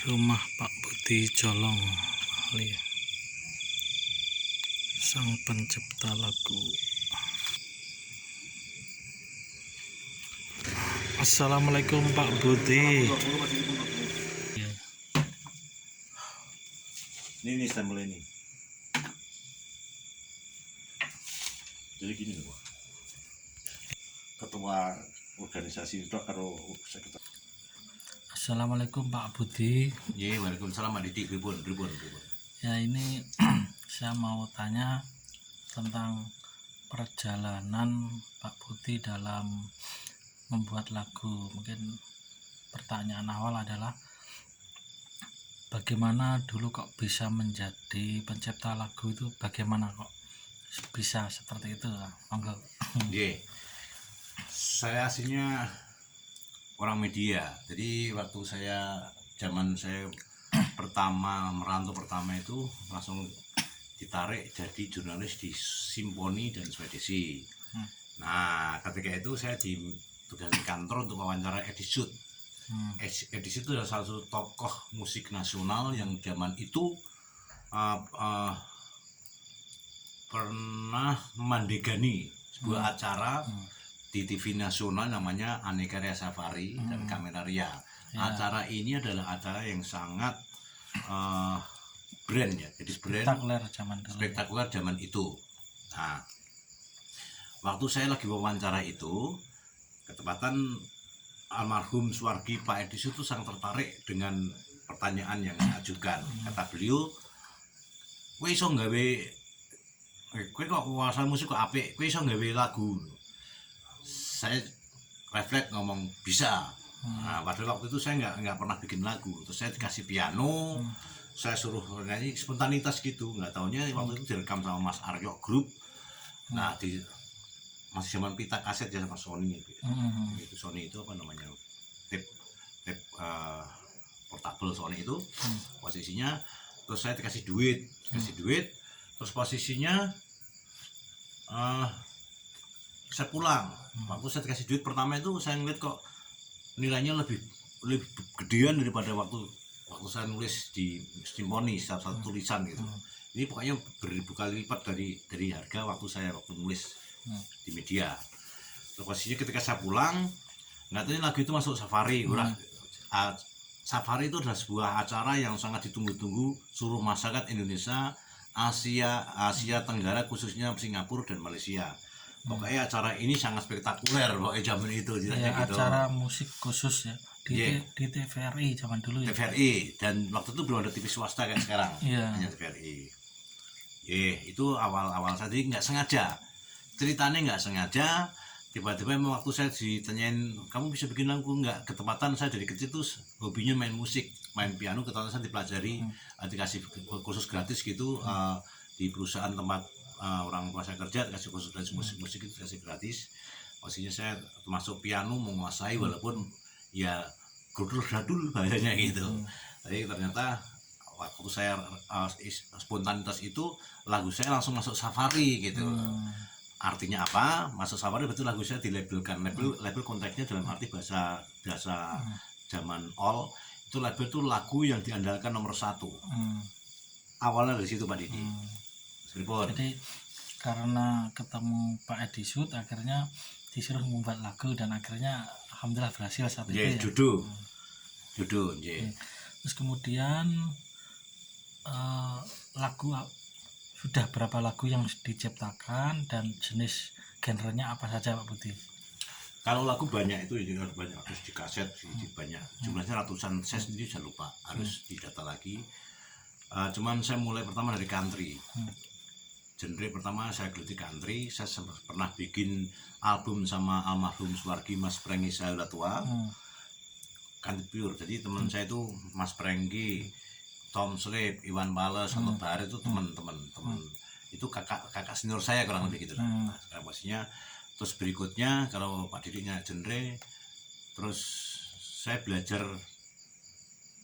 Rumah Pak Budi Colong, sang pencipta lagu. Assalamualaikum Pak Budi. Ini stempel ini. Jadi gini loh, ketua organisasi itu karo sekretariat. Assalamualaikum Pak Budi. Iya, waalaikumsalam Pak Didi. Ribun. Ya, ini saya mau tanya tentang perjalanan Pak Budi dalam membuat lagu. Mungkin pertanyaan awal adalah bagaimana dulu kok bisa menjadi pencipta lagu itu? Bagaimana kok bisa seperti itu? Monggo. Iya, saya aslinya orang media. Jadi waktu zaman saya pertama merantau pertama itu langsung ditarik jadi jurnalis di Simponi dan Swedesi. Nah, ketika itu saya ditugas di kantor untuk wawancara Edi Sud. Edi Sud itu adalah salah satu tokoh musik nasional yang zaman itu pernah memandegani sebuah acara di TV nasional namanya Aneka Ria Safari dan Kamera Ria. Acara ini adalah acara yang sangat brand ya, jadi brand spektakuler zaman itu. Nah, waktu saya lagi wawancara itu, ketepatan almarhum Suwargi Pak Edi itu sangat tertarik dengan pertanyaan yang saya ajukan. Kata beliau, kowe iso nggawe, kowe kok kuasa musik kok apik, kowe iso nggawe lagu. Saya refleks ngomong bisa. Nah, pada waktu itu saya nggak pernah bikin lagu. Terus saya dikasih piano, saya suruh nyanyi spontanitas gitu. Nggak taunya waktu itu direkam sama Mas Aryo Group. Nah, masih zaman pita kaset ya sama Sony. Itu Sony itu apa namanya? Tape portable Sony itu. Posisinya, terus saya dikasih duit. Terus posisinya saya pulang. Waktu saya dikasih duit pertama itu saya ngeliat kok nilainya lebih gedean daripada waktu saya nulis di Simponi satu tulisan gitu. Ini pokoknya beribu kali lipat dari harga waktu nulis di media. Terus posisinya ketika saya pulang, nggak tahu lagu itu masuk Safari. Safari itu adalah sebuah acara yang sangat ditunggu-tunggu seluruh masyarakat Indonesia, Asia Tenggara, khususnya Singapura dan Malaysia. Pokoknya acara ini sangat spektakuler pokoknya zaman itu. Ya, gitu. Acara musik khusus ya di TVRI zaman dulu ya. TVRI, dan waktu itu belum ada TV swasta kayak sekarang. Hanya TVRI. Itu awal-awal saya jadi nggak sengaja. Ceritanya nggak sengaja. Tiba-tiba memang waktu saya ditanyain, kamu bisa bikin lagu nggak? Ketepatan saya dari kecil tuh hobinya main musik, main piano. Ketepatan saya dipelajari, dikasih kursus gratis gitu di perusahaan tempat orang tua saya kerja, dikasih kursus musik itu dikasih gratis. Pastinya saya termasuk piano menguasai walaupun ya gradul bahasanya gitu. Tapi ternyata waktu saya spontanitas itu lagu saya langsung masuk Safari gitu. Artinya apa? Masuk Safari betul lagu saya dilabelkan. Label konteksnya dalam arti bahasa zaman all itu label itu lagu yang diandalkan nomor 1. Awalnya dari situ Pak Didi. Jadi karena ketemu Pak Edi Sud akhirnya disuruh membuat lagu dan akhirnya alhamdulillah berhasil saat itu ya. Jodoh. Terus kemudian lagu sudah berapa lagu yang diciptakan dan jenis genrenya apa saja Pak Budi? Kalau lagu banyak itu ya banyak, harus di kaset banyak, jumlahnya ratusan. Saya sendiri saya lupa, harus didata lagi. Cuman saya mulai pertama dari country. Genre pertama saya geluti country. Saya pernah bikin album sama almarhum Suwargi Mas Prenggi Sayula Tua, country pure. Jadi teman saya itu Mas Prenggi, Tom Slip, Iwan Bales, atau Baret itu teman-teman itu kakak senior saya kurang lebih gitu. Nah, sekarang pastinya terus berikutnya kalau Pak Didiknya genre, terus saya belajar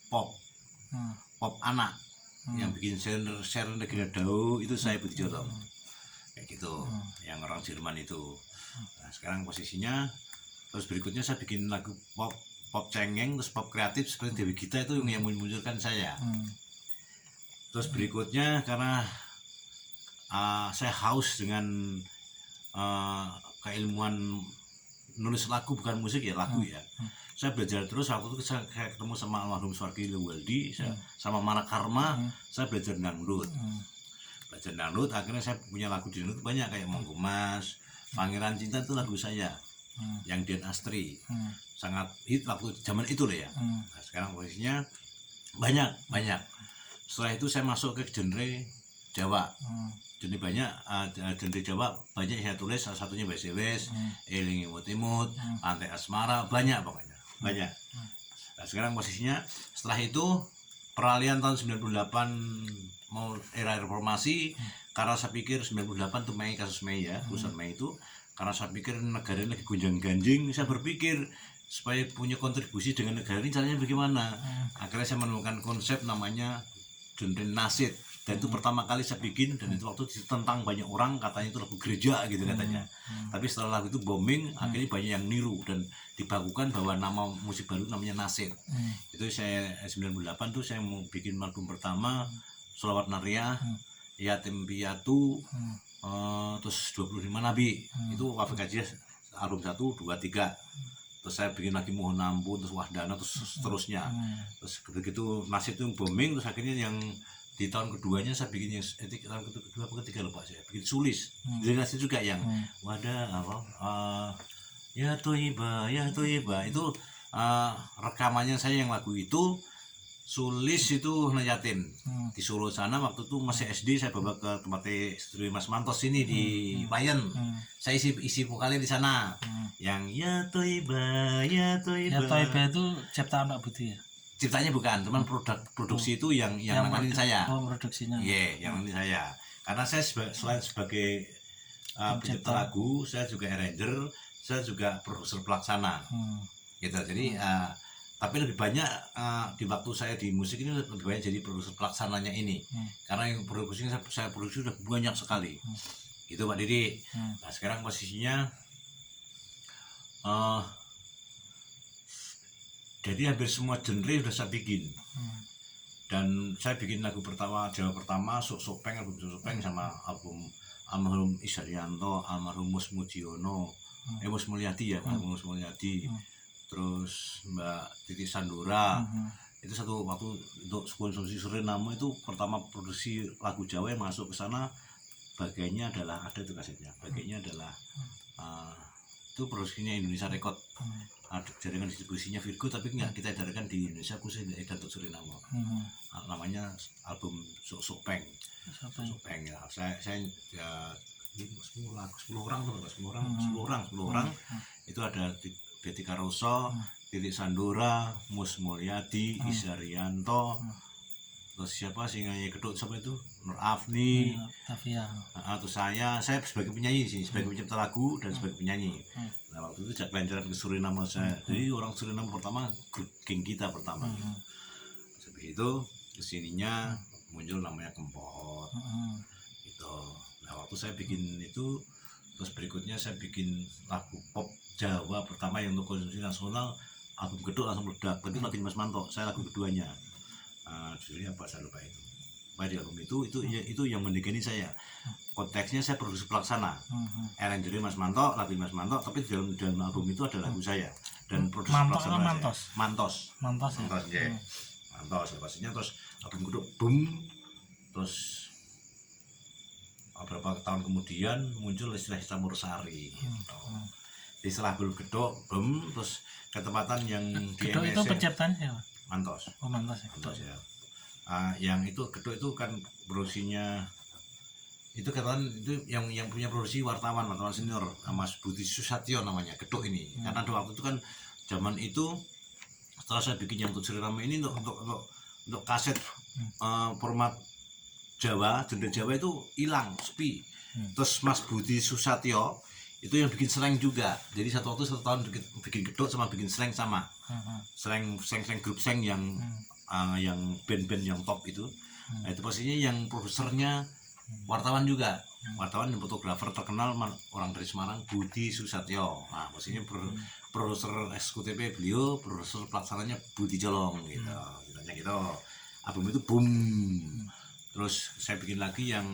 pop anak. Yang bikin share negara Dau itu saya Budi Colong kayak gitu, yang orang Jerman itu. Nah, sekarang posisinya terus berikutnya saya bikin lagu pop pop cengeng, terus pop kreatif seperti Dewi Gita itu yang memunculkan saya. Terus berikutnya karena saya haus dengan keilmuan nulis lagu, bukan musik ya, lagu ya. Saya belajar terus. Waktu itu saya ketemu sama almarhum Suwargi Lewaldi, sama Mana Karma, saya belajar dangdut. Akhirnya saya punya lagu di dangdut banyak, kayak Monggo Mas, Pangeran Cinta itu lagu saya, yang Dian Astri, sangat hit waktu zaman itu loh ya. Nah, sekarang posisinya banyak. Setelah itu saya masuk ke genre Jawa. Genre banyak, genre Jawa banyak saya tulis, salah satunya Wes, Eling Imut, Pantai Asmara, banyak pokoknya, banyak. Nah, sekarang posisinya setelah itu peralihan tahun 98 mau era reformasi, karena saya pikir 98 itu Mei, kasus Mei ya, urusan Mei itu, karena saya pikir negara ini lagi gonjang-ganjing, saya berpikir supaya punya kontribusi dengan negara ini caranya bagaimana. Akhirnya saya menemukan konsep namanya genre nasyid. Dan itu pertama kali saya bikin, dan itu waktu ditentang banyak orang, katanya itu lagu gereja gitu katanya. Tapi setelah lagu itu booming, akhirnya banyak yang niru dan dibakukan bahwa nama musik baru namanya nasyid. Itu saya 98 tuh saya mau bikin album pertama, Sholawat Naria, Yatim Piatu, terus 25 Nabi. Itu Wafik Haji album 1, 2, 3. Terus saya bikin lagi Mohon Ampun, terus Wahdana, terus seterusnya. Terus begitu nasyid itu booming, terus akhirnya yang di tahun keduanya saya bikin yang tahun kedua apa ketiga lupa, saya bikin Sulis. Jadi nasyid juga yang wadah apa ya Toiba itu rekamannya saya yang lagu itu. Sulis itu Yatim di Solo sana, waktu itu masih SD, saya bawa ke tempatnya studio Mas Mantos ini di Bayan. Saya isi vokalnya di sana. Yang ya Toiba itu ciptaan Pak Budi ya? Ciptanya bukan, cuman produksi itu yang nanganin saya. Produksinya. Iya, yang nanganin saya. Karena saya selain sebagai pencipta lagu, saya juga arranger, saya juga produser pelaksana. Gitu. Jadi tapi lebih banyak di waktu saya di musik ini lebih banyak jadi produser pelaksananya ini. Karena yang produksinya saya produksi sudah banyak sekali. Gitu Pak Didi. Nah, sekarang posisinya jadi hampir semua genre sudah saya bikin. Dan saya bikin lagu pertama, Jawa pertama, Sok Peng, album Sok Peng, sama album almarhum Isyarianto, almarhum Mus Mujiono, Mus Mulyadi ya, Mus Mulyadi. Terus Mbak Titi Sandora. Itu satu waktu untuk konsumsi Suriname itu pertama produksi lagu Jawa yang masuk ke sana, bagiannya adalah ada itu kasetnya. Bagiannya adalah itu produksinya Indonesia Record. Ada jaringan distribusinya Virgo, tapi nggak kita edarkan di Indonesia, khusus untuk Suriname. Namanya album Sok Peng. Sok Peng ya. Saya ya 10 orang. Itu ada Betty Karoso, Titi Sandora, Mus Mulyadi, Isyarianto, terus siapa singanya Geduk, siapa itu? Nur Afni, terus saya sebagai penyanyi sih, sebagai pencipta lagu dan sebagai penyanyi. Nah, waktu itu jak lancaran ke Suriname saya. Jadi orang Suriname pertama, geng kita pertama. Habis itu kesininya muncul namanya Kempot. Gitu. Nah, waktu saya bikin itu, terus berikutnya saya bikin lagu pop Jawa pertama yang untuk konsumsi nasional, album Geduk langsung meledak. Begitu lagi Mas Manto, saya lagu keduanya. Judulnya apa saya lupa itu. Pada album itu yang mendekani saya. Konteksnya saya produksi pelaksana. Arranger Mas Manto, lagu Mas Manto, tapi dalam album itu ada lagu saya dan produksi pelaksana Mantos ya. Mantos pastinya. Terus album Geduk boom. Terus beberapa tahun kemudian muncul istilah campur sari. Di setelah Geduk boom, terus ketempatan yang di Geduk itu penciptaan ya? Mantos. Oh, Mantos ya. Yang itu Geduk itu kan produksinya itu katakan itu yang punya produksi wartawan senior, Mas Budi Susatyo namanya, Geduk ini. Karena waktu itu kan zaman itu setelah saya bikin yang untuk Suriname ini untuk kaset format Jawa, genre Jawa itu hilang, sepi. Terus Mas Budi Susatyo itu yang bikin slang juga. Jadi satu tahun bikin Geduk sama bikin slang sama. Slang grup slang yang band-band yang top itu. Nah, itu pastinya yang produsernya wartawan juga. wartawan dan fotografer terkenal orang dari Semarang, Budi Susatyo. Nah, maksudnya produser eksekutifnya beliau, produser pelaksananya Budi Colong gitu. Ceritanya gitu. Album itu boom. Terus saya bikin lagi yang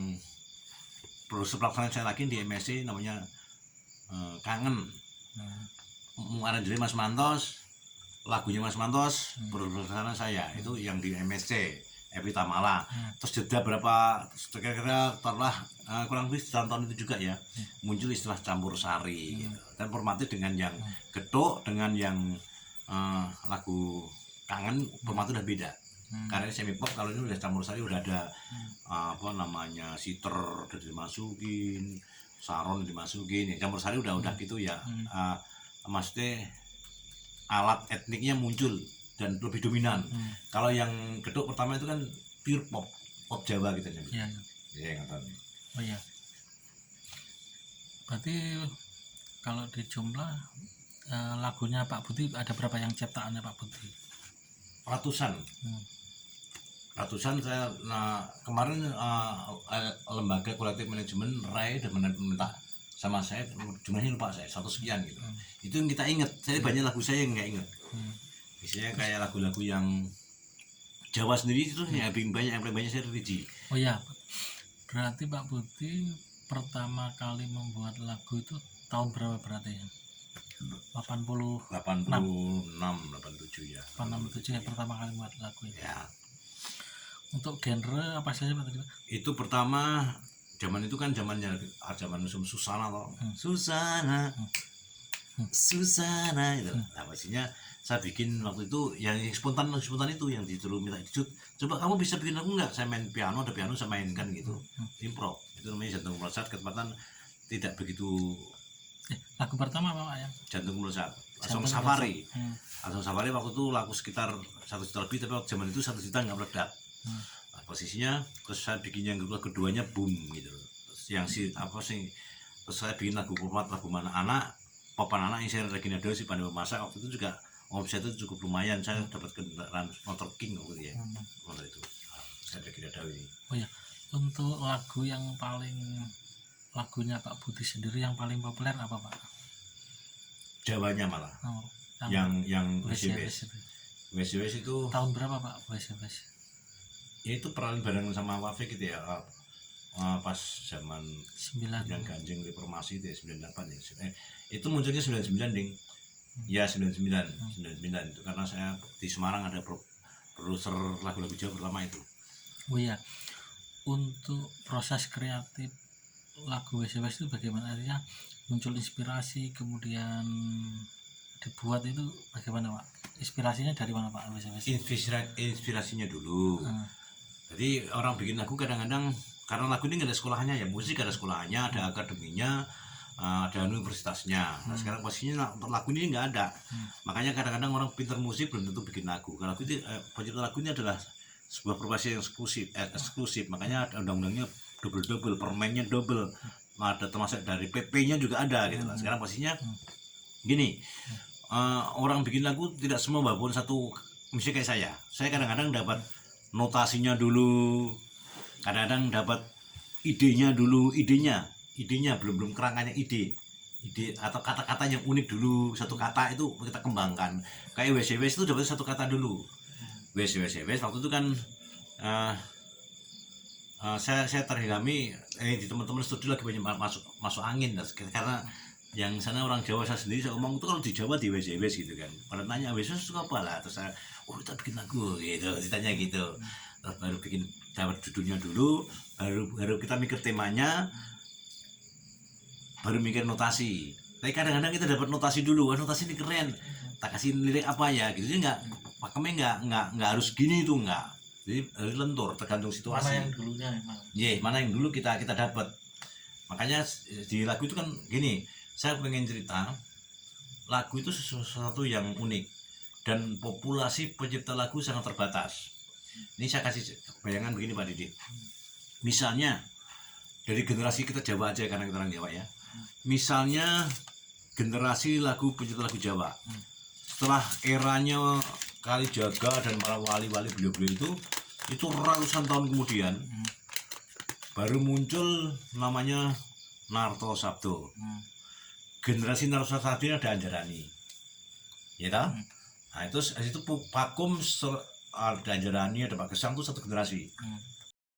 produser pelaksana saya lagi di MSC namanya Kangen. Aranjeri Mas Mantos, lagunya Mas Mantos, produser pelaksana saya itu yang di MSC. Evi Tamala. Terus jeda berapa kira-kira setelah kurang lebih tahun itu juga ya muncul istilah campur sari gitu. Dan formatnya dengan yang getuk dengan yang lagu kangen formatnya udah beda. Karena ini semi pop, kalau ini udah campur sari, udah ada apa namanya siter udah dimasukin, saron dimasukin, ya campur sari udah gitu ya. Maksudnya alat etniknya muncul dan lebih dominan. Kalau yang geduk pertama itu kan pure pop Jawa gitu ya. Iya. Iya, nggak. Oh iya. Berarti kalau di jumlah lagunya Pak Budi ada berapa yang ciptaannya Pak Budi? Ratusan. Saya kemarin lembaga kolektif manajemen RAI dan minta sama saya, jumlahnya lupa saya, 100 sekian gitu. Itu yang kita ingat. Saya banyak lagu saya yang nggak ingat. Misalnya kayak lagu-lagu yang Jawa sendiri itu yang paling banyak saya religi. Oh ya, berarti Pak Budi pertama kali membuat lagu itu tahun berapa berarti ya? 86, 87 ya. 87 ya pertama kali membuat lagu itu. Ya. Untuk genre apa saja Pak? Itu pertama zaman itu kan zaman Susana toh. Susana itu. Nah, maksudnya saya bikin waktu itu yang spontan itu yang disuruh minta dijut, coba kamu bisa bikin lagu nggak, saya main piano, ada piano saya mainkan gitu, improv. Itu namanya Jantung Melesat, ketepatan tidak begitu. Lagu pertama apa Pak ya? Jantung Melesat, Langsung Safari. Langsung Safari waktu itu laku sekitar 1 juta lebih, tapi waktu zaman itu 1 juta nggak meledak. Nah, posisinya terus saya bikin yang keduanya boom gitu. Terus yang terus saya bikin lagu format lagu mana anak, papan anak yang saya Regina Dewi si Pandai Memasak. Waktu itu juga omset itu cukup lumayan, saya dapat kendaraan motor King waktu ya. Motor itu saya Regina Dewi. Oh ya, untuk lagu yang lagunya Pak Budi sendiri yang paling populer apa Pak? Jawanya malah. Yang WCWS itu tahun berapa Pak WCWS? Ya itu peran bareng sama Wafik gitu ya. Pas zaman 9 yang Ganjeng Reformasi itu ya, 98 ya. Itu munculnya 99 ding. Ya 99 itu karena saya di Semarang ada produser lagu-lagu Jawa pertama itu. Oh iya, untuk proses kreatif lagu WCWS itu bagaimana, artinya muncul inspirasi kemudian dibuat itu bagaimana Pak? Inspirasinya dari mana Pak WCWS? Inspirasinya dulu. Jadi orang bikin lagu kadang-kadang karena lagu ini nggak ada sekolahnya ya, musik ada sekolahnya, ada akademinya, ada universitasnya. Nah sekarang posisinya untuk lagu ini nggak ada. Makanya kadang-kadang orang pintar musik belum tentu bikin lagu. Kalau pencipta lagu ini adalah sebuah profesi yang eksklusif. Makanya ada undang-undangnya double, permennya double. Ada termasuk dari PP-nya juga ada gitu lah. Sekarang posisinya gini, orang bikin lagu tidak semua babon satu, misalnya kayak saya. Saya kadang-kadang dapat notasinya dulu, kadang-kadang dapat idenya dulu, idenya belum kerangkanya ide atau kata-kata yang unik dulu, satu kata itu kita kembangkan. Kayak WCWS itu dapat satu kata dulu. WCWS waktu itu kan saya terhilami di teman-teman studio lagi banyak masuk angin karena yang sana orang Jawa, saya sendiri saya ngomong itu kalau di Jawa di WCWS gitu kan. Pada tanya WCWS itu apa lah, terus saya kita bikin lagu gitu, ditanya gitu. Terus baru bikin dapat judulnya dulu, baru kita mikir temanya, baru mikir notasi. Tapi kadang-kadang kita dapat notasi dulu, notasi ini keren, tak kasih lirik apa ya gitu. Jadi pakemnya nggak harus gini itu nggak. Jadi harus lentur tergantung situasi. Mana yang dulunya memang. Mana yang dulu kita dapat. Makanya di lagu itu kan gini, saya pengen cerita lagu itu sesuatu yang unik dan populasi pencipta lagu sangat terbatas. Ini saya kasih bayangan begini Pak Didi. Misalnya dari generasi kita Jawa aja karena kita orang Jawa ya. Misalnya generasi pencipta lagu Jawa. Setelah eranya Kalijaga dan para wali-wali beliau-beliau itu ratusan tahun kemudian baru muncul namanya Narto Sabdo. Generasi Narto Sabdo ini ada Anjarani, ya tak? Nah itu Pakum ada Anjarani, ada Pak Gesang itu satu generasi.